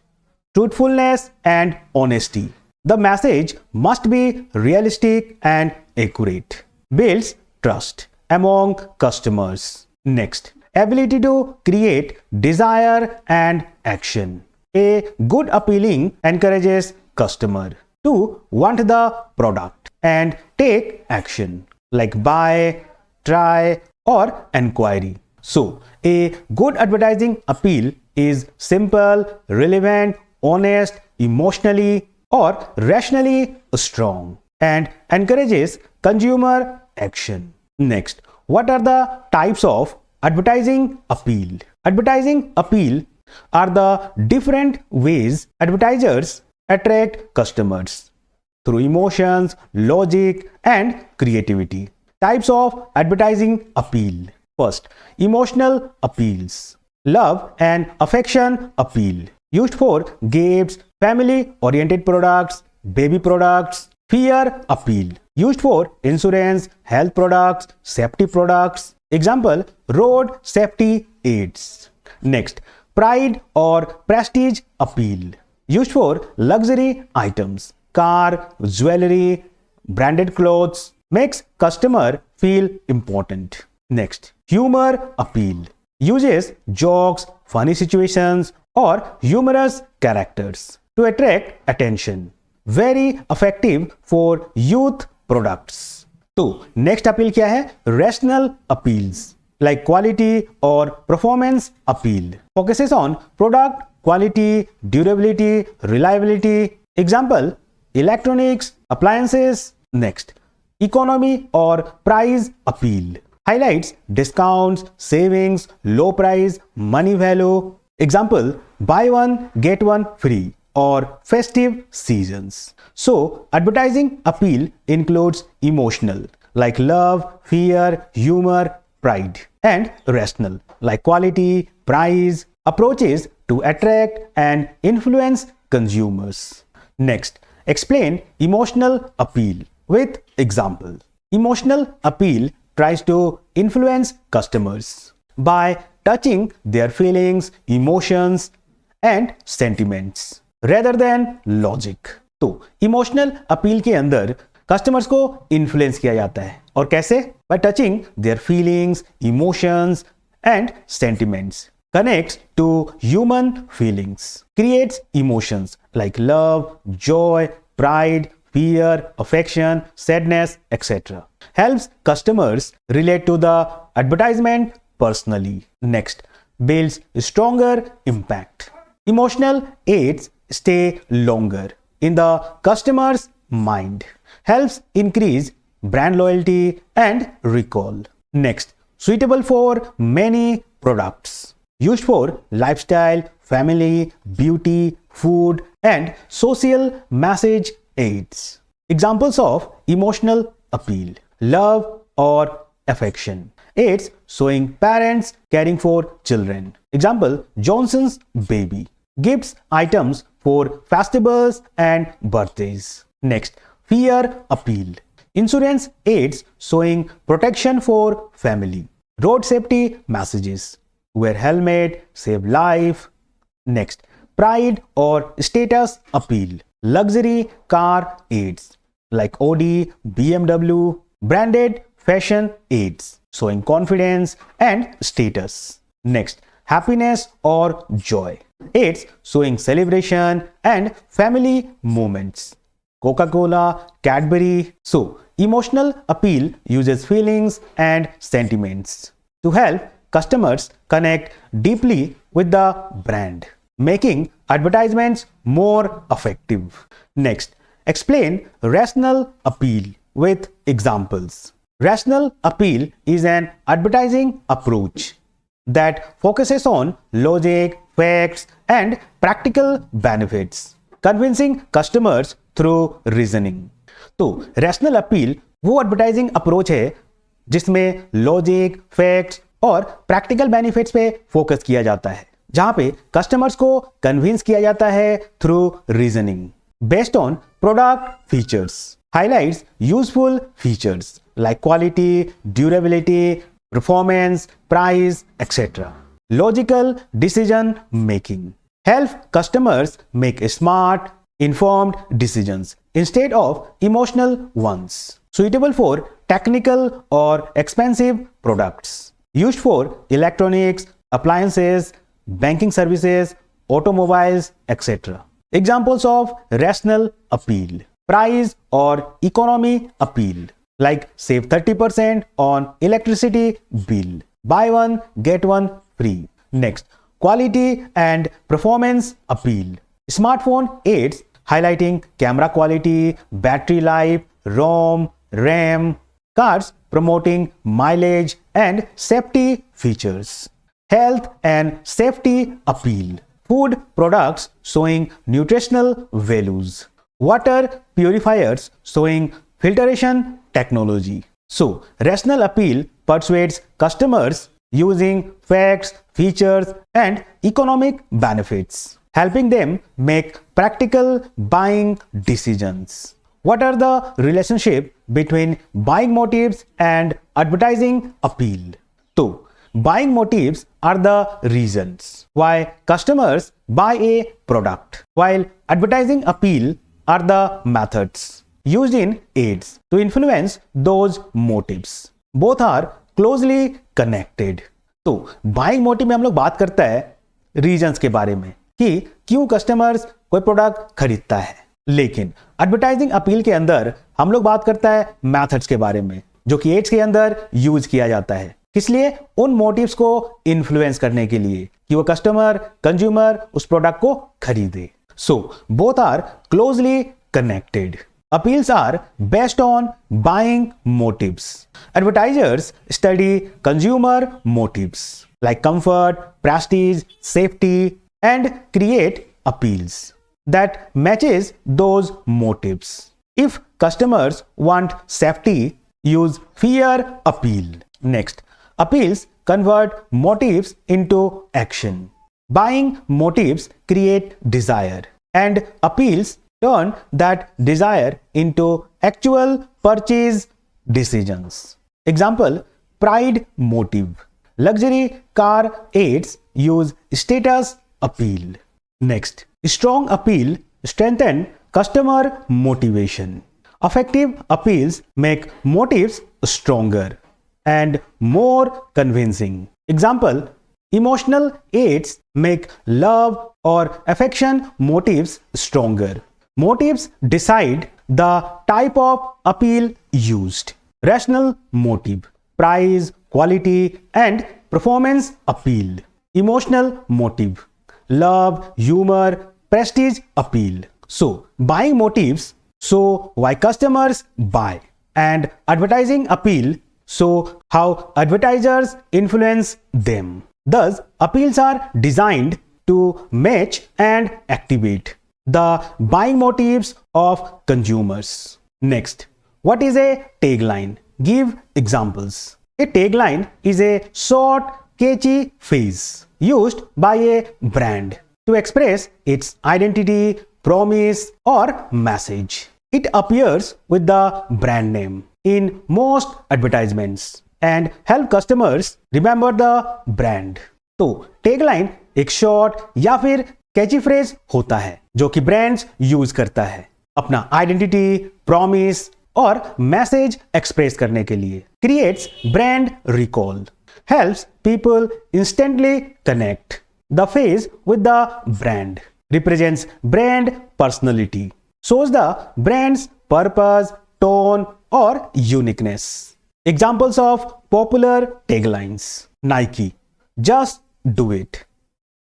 truthfulness and honesty. The message must be realistic and accurate. Builds trust among customers. Next, ability to create desire and action. A good appealing encourages customer to want the product and take action like buy, try, or inquiry. So, a good advertising appeal is simple, relevant, honest, emotionally or rationally strong and encourages consumer action. Next, what are the types of advertising appeal? Advertising appeal are the different ways advertisers attract customers through emotions, logic, and creativity. Types of advertising appeal. First, emotional appeals. Love and affection appeal. Used for gifts, family-oriented products, baby products. Fear appeal. Used for insurance, health products, safety products. Example, road safety aids. Next, pride or prestige appeal. Used for luxury items, car, jewelry, branded clothes. Makes customer feel important. Next, humor appeal. Uses jokes, funny situations, or humorous characters to attract attention. Very effective for youth products. तो next appeal क्या है? Rational appeals like quality or performance appeal. Focuses on product quality, durability, reliability. Example, electronics, appliances. Next, economy or price appeal. Highlights discounts, savings, low price, money value. Example, buy one, get one free or festive seasons. So, advertising appeal includes emotional like love, fear, humor, pride, and rational like quality, price, approaches to attract and influence consumers. Next, explain emotional appeal with example. Emotional appeal tries to influence customers by touching their feelings, emotions, and sentiments rather than logic. तो emotional appeal के अंदर customers को influence किया जाता है और कैसे? Bye touching their feelings, emotions and sentiments. Connects to human feelings, creates emotions like love, joy, pride, fear, affection, sadness, etc. Helps customers relate to the advertisement personally. Next, builds stronger impact. Emotional aids stay longer in the customer's mind. Helps increase brand loyalty and recall. Next, suitable for many products. Used for lifestyle, family, beauty, food, and social message aids. Examples of emotional appeal: love or affection. Aids showing parents caring for children. Example, Johnson's baby. Gifts items for festivals and birthdays. Next, fear appeal. Insurance aids showing protection for family. Road safety messages. Wear helmet, save life. Next, pride or status appeal. Luxury car aids like Audi, BMW, branded fashion aids showing confidence and status. Next, happiness or joy aids showing celebration and family moments. Coca-Cola, Cadbury. So, emotional appeal uses feelings and sentiments to help customers connect deeply with the brand, making advertisements more effective. Next, explain rational appeal with examples. Rational appeal is an advertising approach that focuses on logic, facts, and practical benefits, convincing customers through reasoning. तो rational appeal वो advertising approach है जिसमें logic, facts और practical benefits पे focus किया जाता है, जहां पे कस्टमर्स को कन्विंस किया जाता है through reasoning based on product features, highlights useful features like quality, durability, performance, price, etcetera. Logical decision making. Help customers make smart, informed decisions instead of emotional ones. Suitable for technical or expensive products. Used for electronics, appliances, banking services, automobiles, etc. Examples of rational appeal. Price or economy appeal. Like save 30% on electricity bill. Buy one, get one free. Next, quality and performance appeal. Smartphone aids highlighting camera quality, battery life, ROM, RAM. Cars promoting mileage and safety features. Health and safety appeal. Food products showing nutritional values. Water purifiers showing filtration technology. So, rational appeal persuades customers using facts, features, and economic benefits, helping them make practical buying decisions. What are the relationship between buying motives and advertising appeal? So, buying motives are the reasons why customers buy a product, while advertising appeal are the methods used in ads to influence those motives. Both are closely connected. तो buying motive में हम लोग बात करता है reasons के बारे में कि क्यों कस्टमर्स कोई प्रोडक्ट खरीदता है, लेकिन एडवर्टाइजिंग अपील के अंदर हम लोग बात करता है मेथड्स के बारे में जो कि एड्स के अंदर यूज किया जाता है, इसलिए उन मोटिव्स को इन्फ्लुएंस करने के लिए कि वो कस्टमर, कंज्यूमर उस प्रोडक्ट को खरीदे. So both are closely connected. Appeals are based on buying motives. Advertisers study consumer motives like comfort, prestige, safety, and create appeals that matches those motives. If customers want safety, use fear appeal. Next, appeals convert motives into action. Buying motives create desire, and appeals turn that desire into actual purchase decisions. Example, pride motive. Luxury car aids use status appeal. Next, strong appeal strengthen customer motivation. Effective appeals make motives stronger and more convincing. Example, emotional aids make love or affection motives stronger. Motives decide the type of appeal used. Rational motive, price, quality, and performance appeal. Emotional motive, love, humor, prestige appeal. So, buying motives show why customers buy, and advertising appeal show how advertisers influence them. Thus, appeals are designed to match and activate the buying motives of consumers. Next, what is a tagline? Give examples. A tagline is a short, catchy phrase used by a brand to express its identity, promise, or message. It appears with the brand name in most advertisements and help customers remember the brand. तो tagline एक short या फिर कैची phrase होता है जो कि brands use करता है अपना आइडेंटिटी, प्रॉमिस और मैसेज एक्सप्रेस करने के लिए. Creates brand recall, helps people instantly connect. The face with the brand represents brand personality, shows the brand's purpose, tone or uniqueness. Examples of popular taglines: Nike, just do it.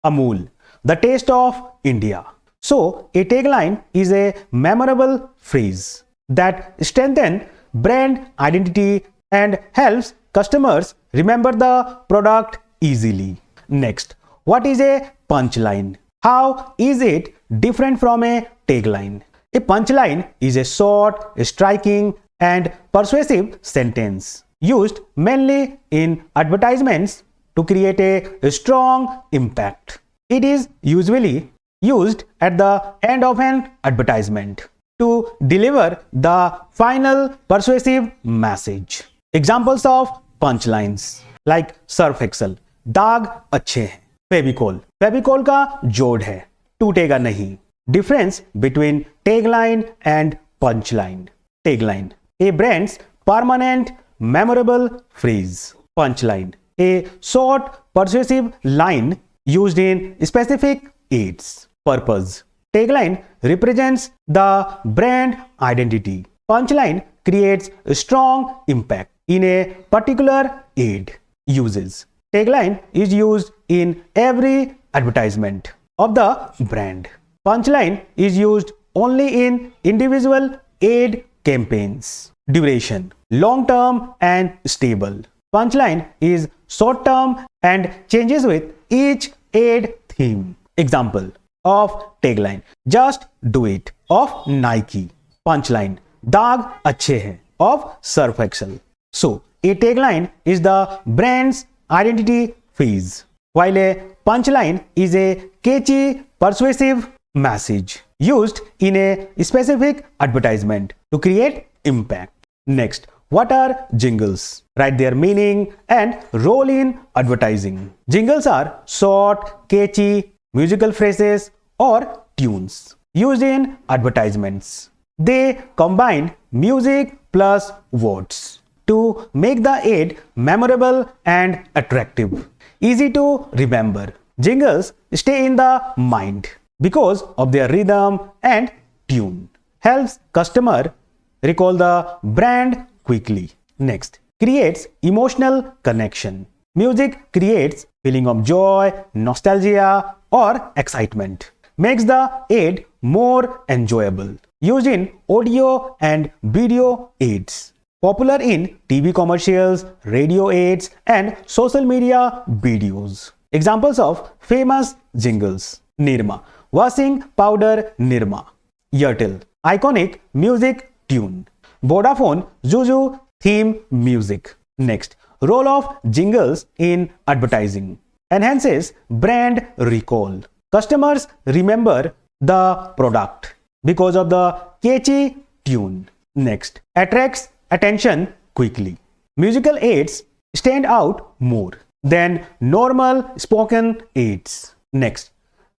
Amul, the taste of India. So a tagline is a memorable phrase that strengthens brand identity and helps customers remember the product easily. Next, what is a punchline? How is it different from a tagline? A punchline is a short, striking, and persuasive sentence used mainly in advertisements to create a strong impact. It is usually used at the end of an advertisement to deliver the final persuasive message. Examples of punchlines like Surf Excel, दाग अच्छे हैं. फेविकोल का जोड़ है, टूटेगा नहीं. Difference between tagline and punchline. Tagline, a brand's permanent memorable phrase. Punchline, a short persuasive line used in specific ads. Purpose, tagline represents the brand identity. Punchline creates a strong impact in a particular ad. Uses, tagline is used in every advertisement of the brand. Punchline is used only in individual ad campaigns. Duration, long term and stable. Punchline is short term and changes with each ad theme. Example of tagline: just do it of Nike. Punchline: दाग अच्छे हैं of Surf Excel. So a tagline is the brand's identity phrase, while a punchline is a catchy, persuasive message used in a specific advertisement to create impact. Next, what are jingles? Write their meaning and role in advertising. Jingles are short, catchy, musical phrases or tunes used in advertisements. They combine music plus words to make the ad memorable and attractive. Easy to remember. Jingles stay in the mind because of their rhythm and tune. Helps customer recall the brand quickly. Next, creates emotional connection. Music creates feeling of joy, nostalgia or excitement. Makes the ad more enjoyable. Used in audio and video ads. Popular in TV commercials, radio ads and social media videos. Examples of famous jingles: Nirma, washing powder Nirma. Airtel, iconic music tune. Vodafone, Zuzu theme music. Next, role of jingles in advertising. Enhances brand recall. Customers remember the product because of the catchy tune. Next, attracts attention quickly. Musical ads stand out more than normal spoken ads. Next,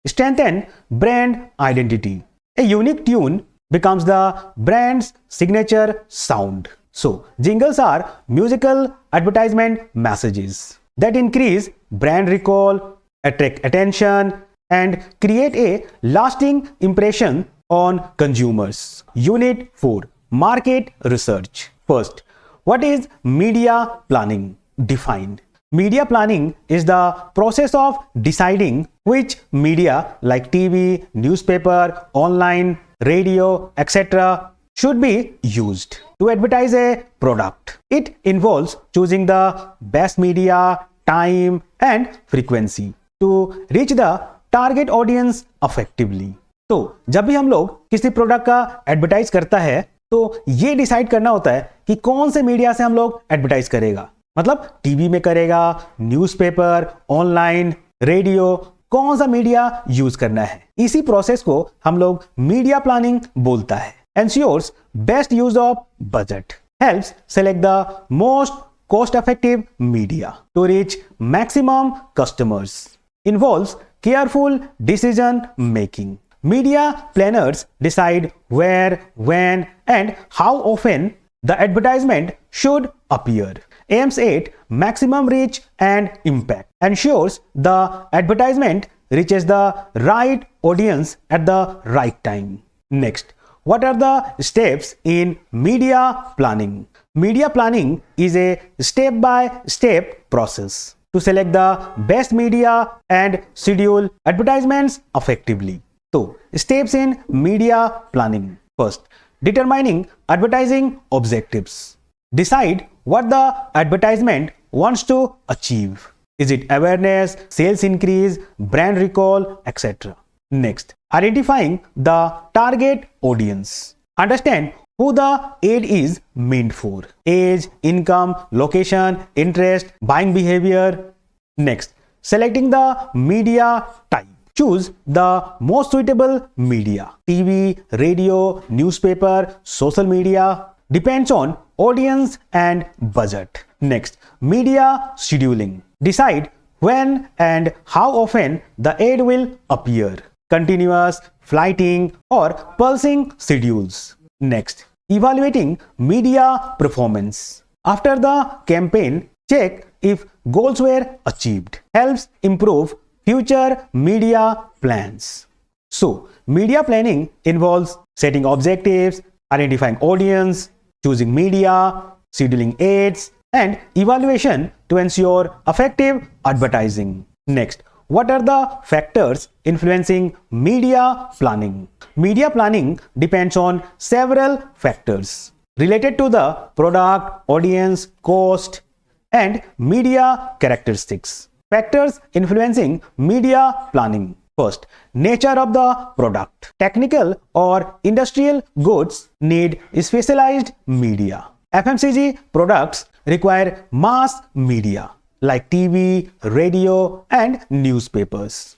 strengthen brand identity. A unique tune becomes the brand's signature sound. So, jingles are musical advertisement messages that increase brand recall, attract attention, and create a lasting impression on consumers. Unit 4, Market Research. First, what is media planning? Defined. Media planning is the process of deciding which media like TV, newspaper, online, radio, etc. should be used to advertise a product. It involves choosing the best media, time, and frequency to reach the target audience effectively. तो जब भी हम लोग किसी product का advertise करता है तो ये डिसाइड करना होता है कि कौन से मीडिया से हम लोग एडवर्टाइज करेगा. मतलब टीवी में करेगा, न्यूज़पेपर, ऑनलाइन, रेडियो, कौन सा मीडिया यूज करना है. इसी प्रोसेस को हम लोग मीडिया प्लानिंग बोलता है. Ensures best use of budget. helps select the most cost-effective media to reach maximum customers. Involves careful decision making. Media planners decide where, when, and how often the advertisement should appear. Aims at maximum reach and impact. Ensures the advertisement reaches the right audience at the right time. Next, what are the steps in media planning? Media planning is a step-by-step process to select the best media and schedule advertisements effectively. So, steps in media planning. First, determining advertising objectives. Decide what the advertisement wants to achieve. Is it awareness, sales increase, brand recall, etc. Next, identifying the target audience. Understand who the ad is meant for. Age, income, location, interest, buying behavior. Next, selecting the media type. Choose the most suitable media. TV, radio, newspaper, social media. Depends on audience and budget. Next, media scheduling. Decide when and how often the ad will appear. Continuous, flighting, or pulsing schedules. Next, evaluating media performance. After the campaign, check if goals were achieved. Helps improve future media plans. So, media planning involves setting objectives, identifying audience, choosing media, scheduling ads, and evaluation to ensure effective advertising. Next, what are the factors influencing media planning? Media planning depends on several factors related to the product, audience, cost, and media characteristics. Factors influencing media planning. First, nature of the product. Technical or industrial goods need specialized media. FMCG products require mass media like TV, radio, and newspapers.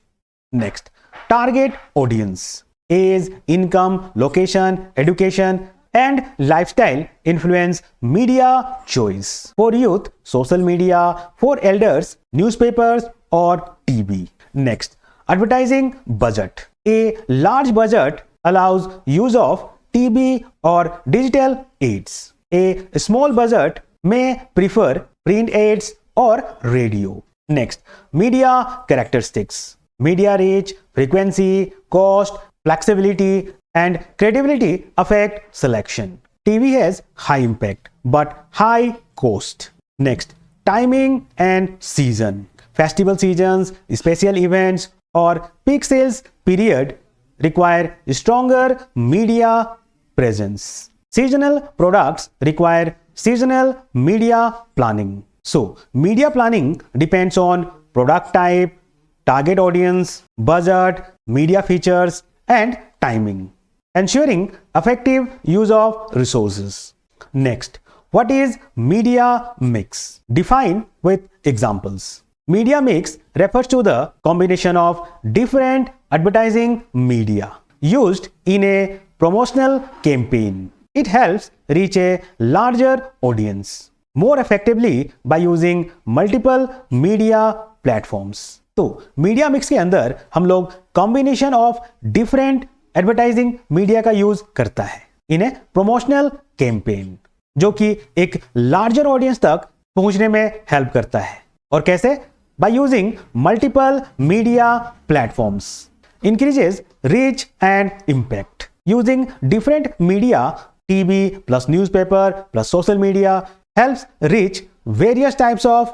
Next, target audience. Age, income, location, education, and lifestyle influence media choice. For youth, social media. For elders, newspapers or TV. Next, advertising budget. A large budget allows use of TV or digital ads. A small budget may prefer print ads or radio. Next, media characteristics. Media reach, frequency, cost, flexibility, and credibility affect selection. TV has high impact but high cost. Next, timing and season. Festival seasons, special events, or peak sales period require stronger media presence. Seasonal products require seasonal media planning. So, media planning depends on product type, target audience, budget, media features, and timing, ensuring effective use of resources. Next, what is media mix? Define with examples. Media mix refers to the combination of different advertising media used in a promotional campaign. It helps reach a larger audience more effectively by using multiple media platforms. तो media mix के अंदर हम लोग combination of different advertising media का use करता है इन ए promotional campaign, जो कि एक लार्जर ऑडियंस तक पहुंचने में हेल्प करता है. और कैसे? By using multiple media platforms, increases reach and impact. Using different media, TV plus newspaper plus social media helps reach various types of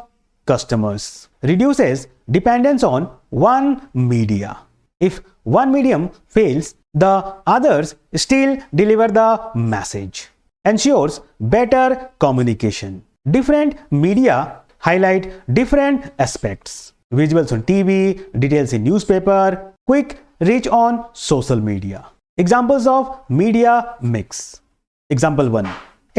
customers, reduces dependence on one media. If one medium fails, the others still deliver the message, ensures better communication. Different media highlight different aspects. Visuals on TV, details in newspaper, quick reach on social media. Examples of media mix. Example 1.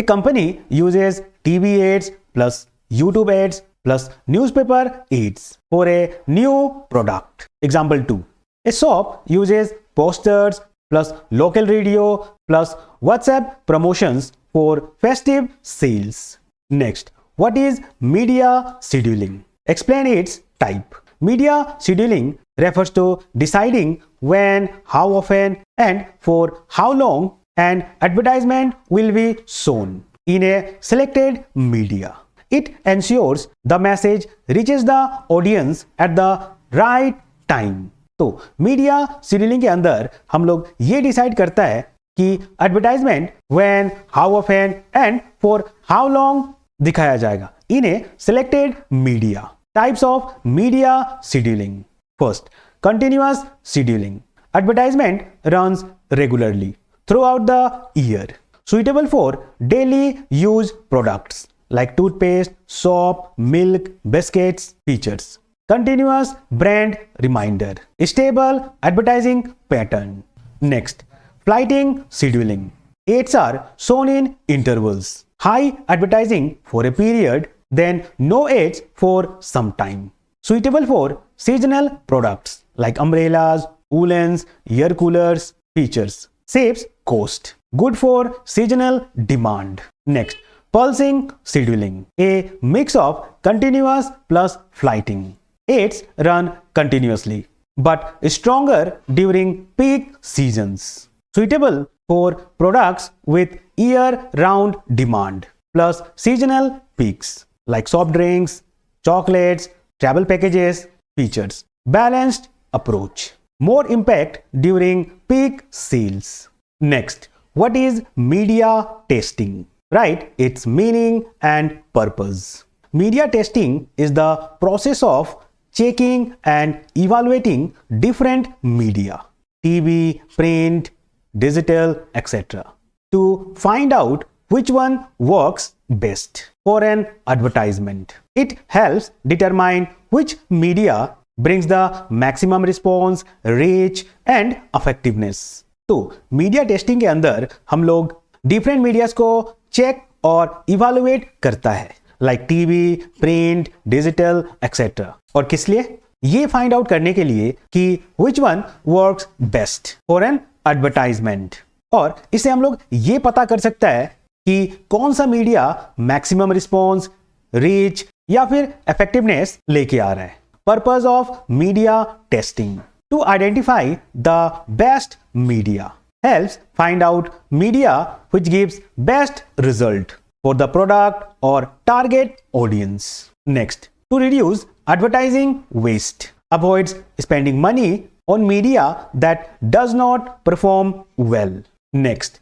A company uses TV ads plus YouTube ads plus newspaper ads for a new product. Example 2. A shop uses posters, plus local radio plus WhatsApp promotions for festive sales. Next, what is media scheduling? Explain its type. Media scheduling refers to deciding when, how often, and for how long an advertisement will be shown in a selected media. It ensures the message reaches the audience at the right time. तो media scheduling के अंदर हम लोग ये decide करता है कि advertisement when, how often and for how long दिखाया जाएगा in a selected media. Types of media scheduling. First, continuous scheduling. Advertisement runs regularly throughout the year, suitable for daily use products like toothpaste, soap, milk, biscuits, features. Continuous brand reminder. Stable advertising pattern. Next, flighting scheduling. Ads are shown in intervals. High advertising for a period, then no ads for some time. Suitable for seasonal products like umbrellas, woolens, air coolers, features. Saves cost. Good for seasonal demand. Next, pulsing scheduling. A mix of continuous plus flighting. Ads run continuously but stronger during peak seasons. Suitable for products with year-round demand plus seasonal peaks like soft drinks, chocolates, travel packages. Features. Balanced approach. More impact during peak sales. Next, what is media testing? Write its meaning and purpose. Media testing is the process of checking and evaluating different media, TV, print, digital, etc. to find out which one works best for an advertisement. It helps determine which media brings the maximum response, reach and effectiveness. तो media testing के अंदर हम लोग different medias को check और evaluate करता है like TV, print, digital etcetera. और किस लिए? ये फाइंड आउट करने के लिए कि which one works best for an advertisement. और इससे हम लोग ये पता कर सकता है कि कौन सा मीडिया मैक्सिमम रिस्पॉन्स, रीच या फिर इफेक्टिवनेस लेके आ रहा है. Purpose of media testing. To identify the best media. Helps find out media which gives best result for the product or target audience. Next, to reduce advertising waste. Avoids spending money on media that does not perform well. Next,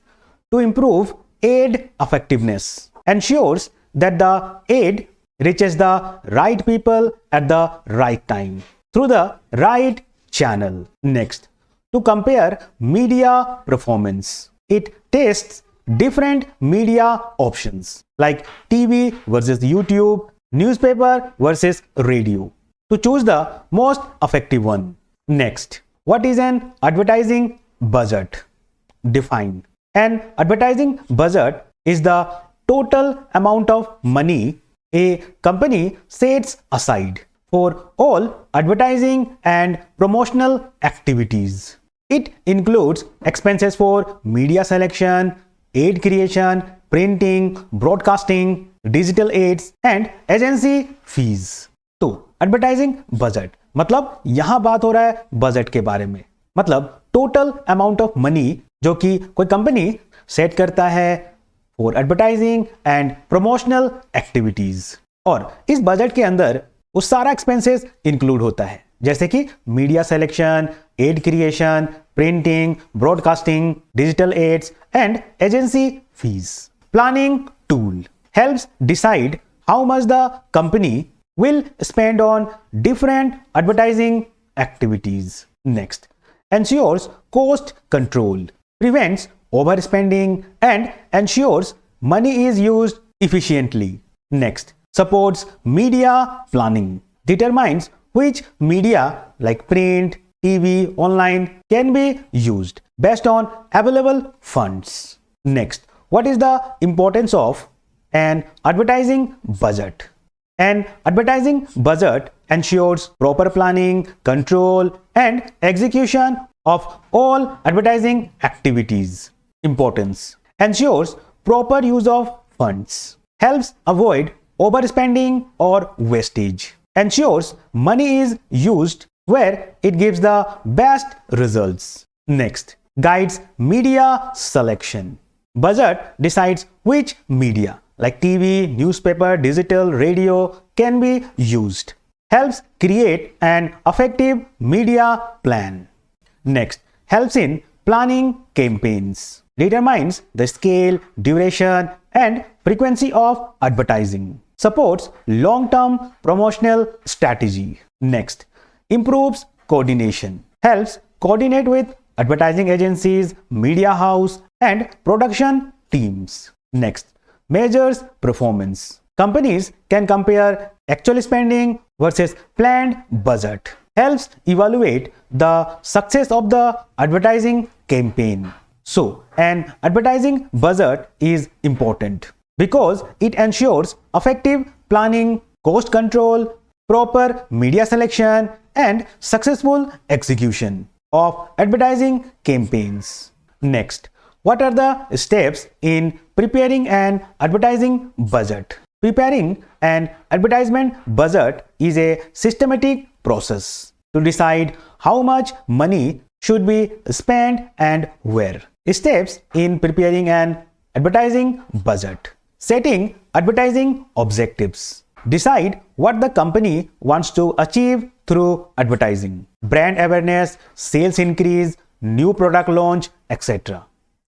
to improve ad effectiveness. Ensures that the ad reaches the right people at the right time through the right channel. Next, to compare media performance. It tests different media options like TV versus YouTube, newspaper versus radio to choose the most effective one. Next, what is an advertising budget? Define. An advertising budget is the total amount of money a company sets aside for all advertising and promotional activities. It includes expenses for media selection, ad creation, printing, broadcasting, digital ads and agency fees. तो advertising budget मतलब यहां बात हो रहा है budget के बारे में, मतलब टोटल अमाउंट ऑफ मनी जो कि कोई कंपनी सेट करता है for advertising and promotional activities. और इस बजट के अंदर वो सारा एक्सपेंसेस इंक्लूड होता है जैसे कि media selection, ad creation, printing, broadcasting, digital ads and agency fees. Planning tool helps decide how much the company will spend on different advertising activities. Next, ensures cost control, prevents overspending and ensures money is used efficiently. Next, supports media planning, determines which media like print, TV, online can be used based on available funds. Next, what is the importance of an advertising budget? An advertising budget ensures proper planning, control and execution of all advertising activities. Importance: ensures proper use of funds, helps avoid overspending or wastage, ensures money is used where it gives the best results. Next, guides media selection. Budget decides which media like TV, newspaper, digital, radio can be used. Helps create an effective media plan. Next, helps in planning campaigns. Determines the scale, duration, and frequency of advertising. Supports long-term promotional strategy. Next, improves coordination. Helps coordinate with advertising agencies, media house, and production teams. Next, measures performance. Companies can compare actual spending versus planned budget. Helps evaluate the success of the advertising campaign. So, an advertising budget is important because it ensures effective planning, cost control, proper media selection, and successful execution of advertising campaigns. Next, what are the steps in preparing an advertising budget? Preparing an advertisement budget is a systematic process to decide how much money should be spent and where. Steps in preparing an advertising budget: setting advertising objectives. Decide what the company wants to achieve through advertising: brand awareness, sales increase, new product launch, etc.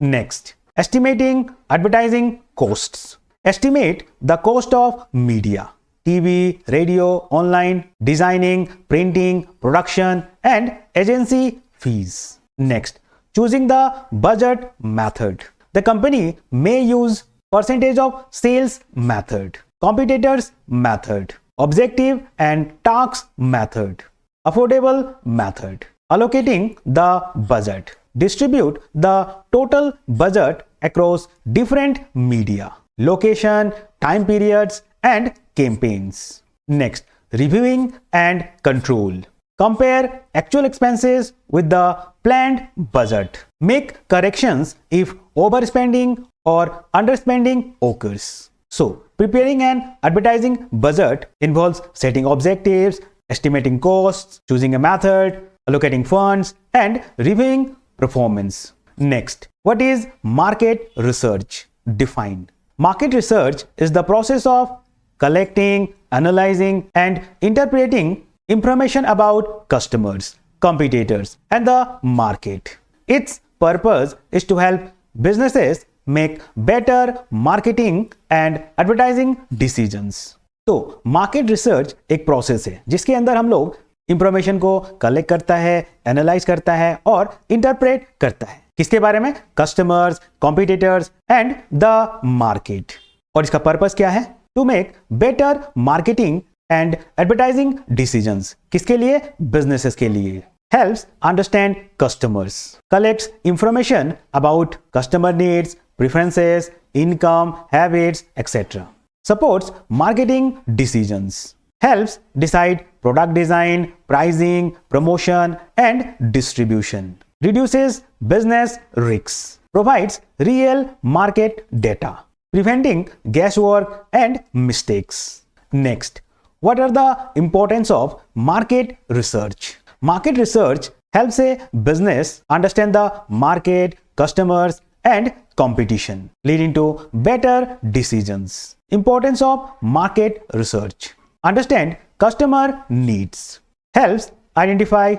Next, estimating advertising costs. Estimate the cost of media, TV, radio, online, designing, printing, production, and agency fees. Next, choosing the budget method. The company may use percentage of sales method, competitors method, objective and task method, affordable method. Allocating the budget. Distribute the total budget across different media, location, time periods, and campaigns. Next, reviewing and control. Compare actual expenses with the planned budget. Make corrections if overspending or underspending occurs. So, preparing an advertising budget involves setting objectives, estimating costs, choosing a method, allocating funds, and reviewing performance. Next, what is market research? Define. Market research is the process of collecting, analyzing, and interpreting information about customers, competitors, and the market. Its purpose is to help businesses make better marketing and advertising decisions. तो market research एक process है जिसके अंदर हम लोग information को collect करता है, एनालाइज करता है और इंटरप्रेट करता है। किसके बारे में? Customers, competitors and the market. और इसका पर्पस क्या है? To make better marketing and advertising decisions. किसके लिए? बिजनेसेस के लिए। Helps understand customers, collects information about customer needs, preferences, income, habits, etc. Supports marketing decisions. Helps decide product design, pricing, promotion, and distribution. Reduces business risks. Provides real market data, preventing guesswork and mistakes. Next, what are the importance of market research? Market research helps a business understand the market, customers, and competition, leading to better decisions. Importance of market research. Understand customer needs. Helps identify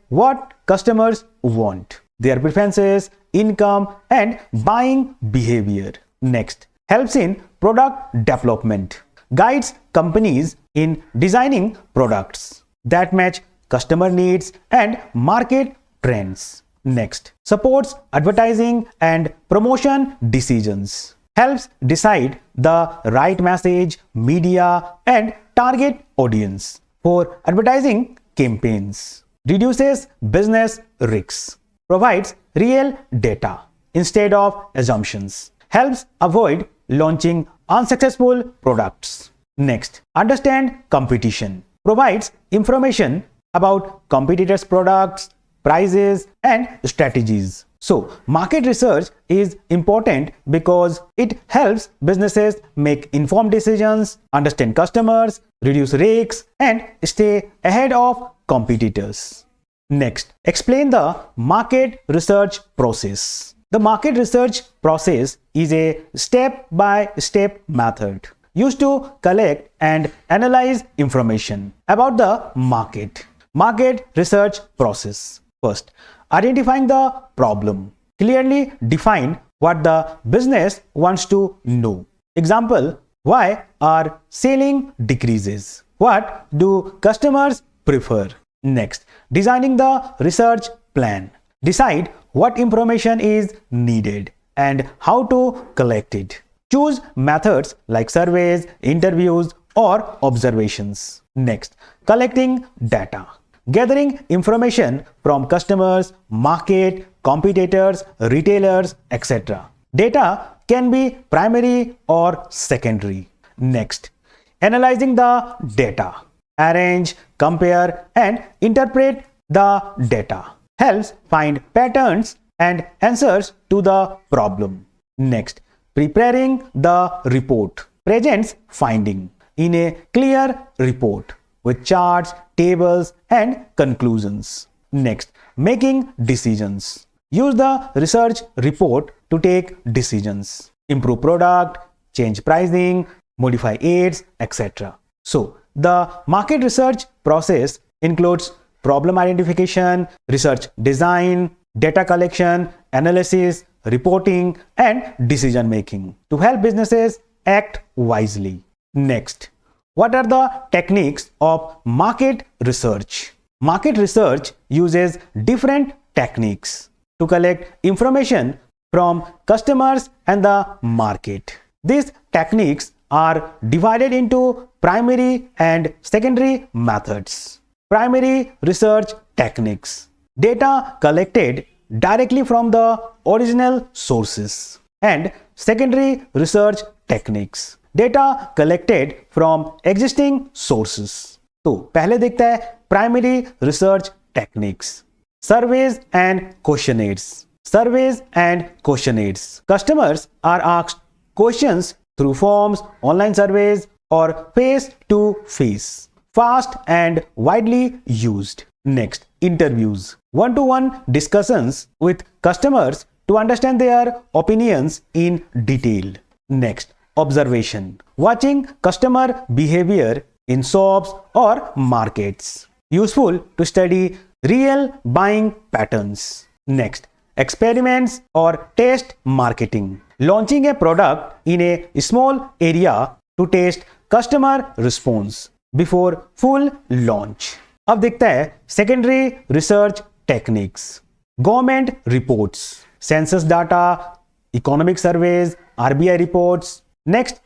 what customers want, their preferences, income, and buying behavior. Next, helps in product development. Guides companies in designing products that match customer needs and market trends. Next, supports advertising and promotion decisions. Helps decide the right message, media, and target audience for advertising campaigns. Reduces business risks. Provides real data instead of assumptions. Helps avoid launching unsuccessful products. Next, understand competition. Provides information about competitors' products, prices, and strategies. So, market research is important because it helps businesses make informed decisions, understand customers, reduce risks, and stay ahead of competitors. Next, explain the market research process. The market research process is a step-by-step method used to collect and analyze information about the market. Market research process. First, identifying the problem. Clearly define what the business wants to know. Example, why are selling decreases? What do customers prefer? Next, designing the research plan. Decide what information is needed and how to collect it. Choose methods like surveys, interviews, or observations. Next, collecting data. Gathering information from customers, market, competitors, retailers, etc. Data can be primary or secondary. Next, analyzing the data. Arrange, compare, and interpret the data. Helps find patterns and answers to the problem. Next, preparing the report. Presents finding in a clear report with charts, tables, and conclusions. Next, making decisions. Use the research report to take decisions. Improve product, change pricing, modify aids, etc. So, the market research process includes problem identification, research design, data collection, analysis, reporting, and decision making to help businesses act wisely. Next, what are the techniques of market research? Market research uses different techniques to collect information from customers and the market. These techniques are divided into primary and secondary methods. Primary research techniques. Data collected directly from the original sources. And secondary research techniques. Data collected from existing sources. तो पहले देखता है primary research techniques. Surveys and questionnaires. Surveys and questionnaires. Customers are asked questions through forms, online surveys, or face-to-face. Fast and widely used. Next, interviews. One-to-one discussions with customers to understand their opinions in detail. Next, observation. Watching customer behavior in shops or markets. Useful to study real buying patterns. Next, experiments or test marketing. Launching a product in a small area to test customer response before full launch. अब देखता है secondary research techniques. Government reports, census data, economic surveys, RBI reports. Next,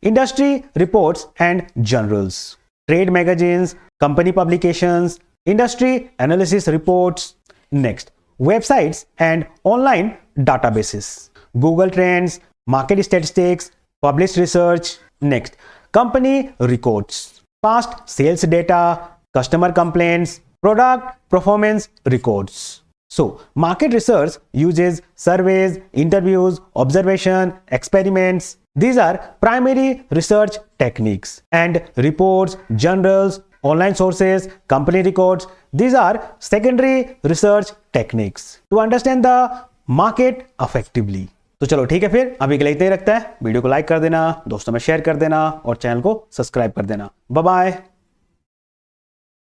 industry reports and journals, trade magazines, company publications, industry analysis reports. Next, websites and online databases, Google Trends, market statistics, published research. Next, company records, past sales data, customer complaints, product performance records. So, market research uses surveys, interviews, observation, experiments. These are primary research techniques, and reports, journals, online sources, company records. These are secondary research techniques to understand the market effectively. तो चलो ठीक है, फिर अभी के लिए इतना ही रखता है। वीडियो को लाइक कर देना, दोस्तों में शेयर कर देना और चैनल को सब्सक्राइब कर देना। Bye bye.